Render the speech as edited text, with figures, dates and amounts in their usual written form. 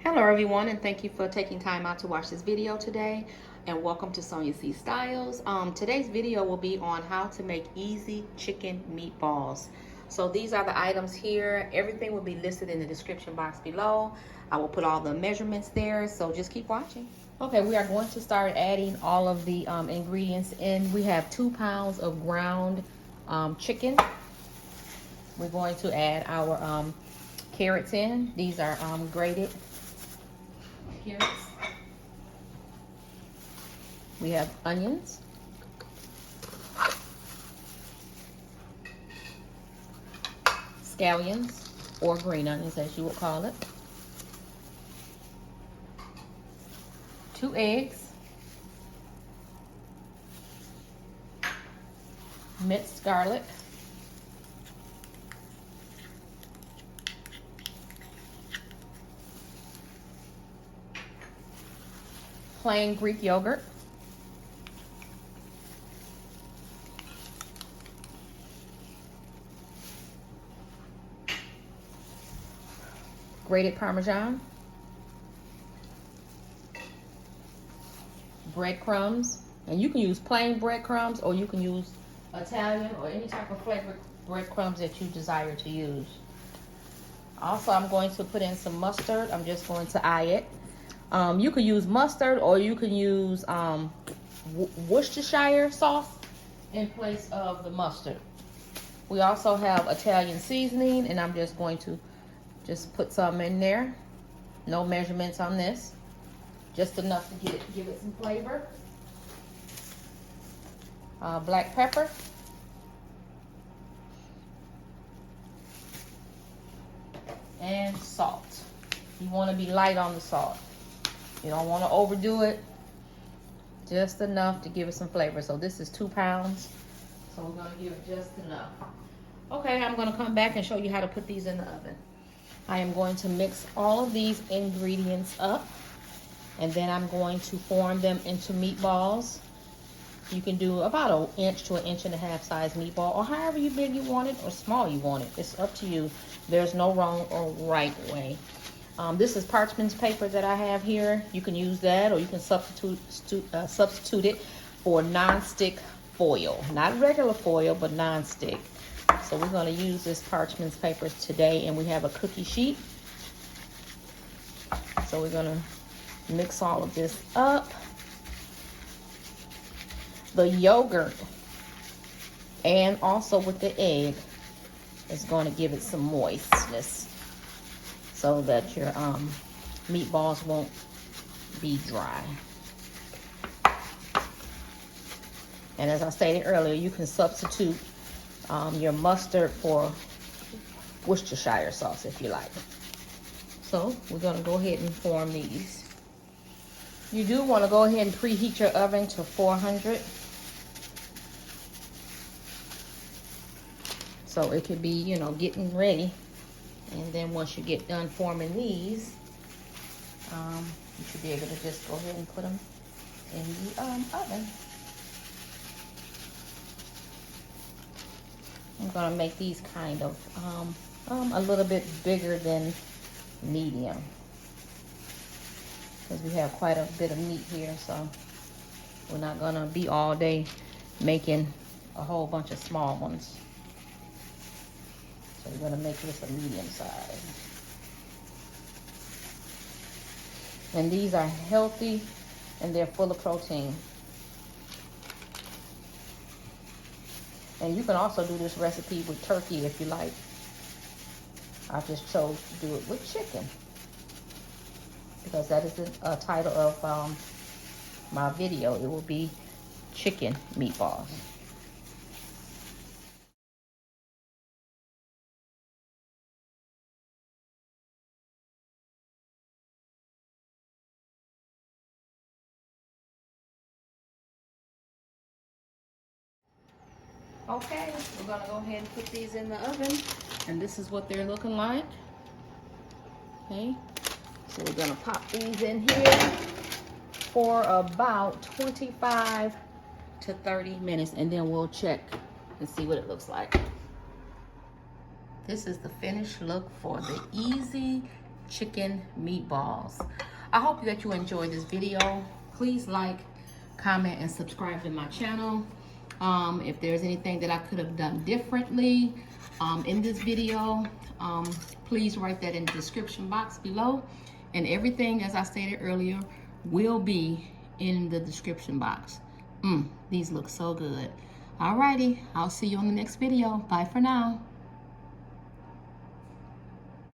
Hello everyone, and thank you for taking time out to watch this video today, and welcome to Sonia C Styles. Today's video will be on how to make easy chicken meatballs. So these are the items here. Everything will be listed in the description box below. I will put all the measurements there, so just keep watching. Okay, we are going to start adding all of the ingredients in. We have 2 pounds of ground chicken. We're going to add our carrots in. These are grated carrots. We have onions, scallions, or green onions as you would call it, 2 eggs, minced garlic, plain Greek yogurt, grated Parmesan, breadcrumbs, and you can use plain breadcrumbs or you can use Italian or any type of flavored breadcrumbs that you desire to use. Also, I'm going to put in some mustard. I'm just going to eye it. You can use mustard or you can use Worcestershire sauce in place of the mustard. We also have Italian seasoning, and I'm just going to put some in there. No measurements on this. Just enough to give it some flavor. Black pepper. And salt. You want to be light on the salt. You don't want to overdo it. Just enough to give it some flavor. So this is 2 pounds. So we're going to give it just enough. Okay, I'm going to come back and show you how to put these in the oven. I am going to mix all of these ingredients up. And then I'm going to form them into meatballs. You can do about 1 inch to 1.5 inch size meatball, or however big you want it or small you want it. It's up to you. There's no wrong or right way. This is Parchment paper that I have here. You can use that, or you can substitute it for non-stick foil. Not regular foil, but non-stick. So we're going to use this Parchment paper today, and we have a cookie sheet. So we're going to mix all of this up. The yogurt and also with the egg is going to give it some moistness so that your meatballs won't be dry. And as I stated earlier, you can substitute your mustard for Worcestershire sauce if you like. So we're going to go ahead and form these. You do want to go ahead and preheat your oven to 400. So it could be, you know, getting ready. And then once you get done forming these, you should be able to just go ahead and put them in the oven. I'm going to make these kind of a little bit bigger than medium, because we have quite a bit of meat here, so we're not going to be all day making a whole bunch of small ones. So we're going to make this a medium size. And these are healthy and they're full of protein. And you can also do this recipe with turkey if you like. I just chose to do it with chicken, because that is the title of my video. It will be chicken meatballs. Okay, we're gonna go ahead and put these in the oven, and this is what they're looking like. Okay, so we're gonna pop these in here for about 25 to 30 minutes, and then we'll check and see what it looks like. This is the finished look for the easy chicken meatballs. I hope that you enjoyed this video. Please like, comment, and subscribe to my channel. If there's anything that I could have done differently in this video, please write that in the description box below. And everything, as I stated earlier, will be in the description box. These look so good. Alrighty, I'll see you on the next video. Bye for now.